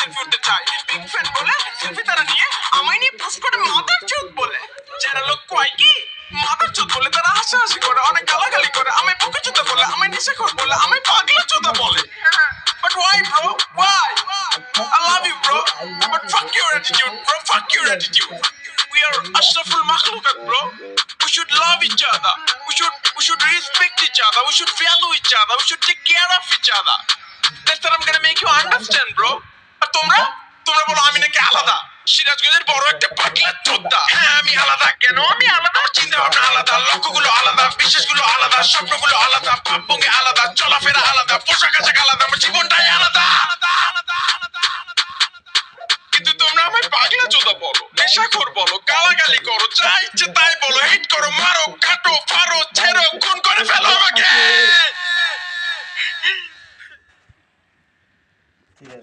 Selfie উঠতে চায়, big fan বলে সেলফি তারা নিয়ে আমায় নিয়ে পোস্ট করে মাদার চোদ বলে। যারা লোক কয় কি মাদার চোদ বলে তারা হাসাহাসি করে, অনেক গালাগালি করে, আমায় বুকে চোদা বলে, আমায় নেশাখোর বলে, আমায় পাগলা চোদা বলে। But why, bro? Why? I love you, bro. But fuck your attitude, bro. Fuck your attitude. We are ashraful makhlukat, bro. We should love each other. We should respect each other. We should value each other. We should take care of each other. That's what I'm gonna make you understand, bro. আর তোমরা বলো আমি নাকি আলাদা। সিরাজগঞ্জের বড় একটা পাগলা চোদ্দা। হ্যাঁ আমি আলাদা। কেন আমি আলাদা? চিন্তা ভাবনা আলাদা, লক্ষ্যগুলো আলাদা, বিশ্বাসগুলো আলাদা, স্বপ্নগুলো আলাদা, ভাবভঙ্গি আলাদা, চলাফেরা আলাদা, পোশাক আশাক আলাদা, আমার জীবনটাই আলাদা। কিন্তু তোমরা আমায় পাগলা চোদা বলো, নেশাখোর বলো, গালাগালি করো, যা ইচ্ছে তাই বলো, হিট করো, মারো, কাটো, ফারো, ছেড়ো, খুন করে ফেলো আমাকে।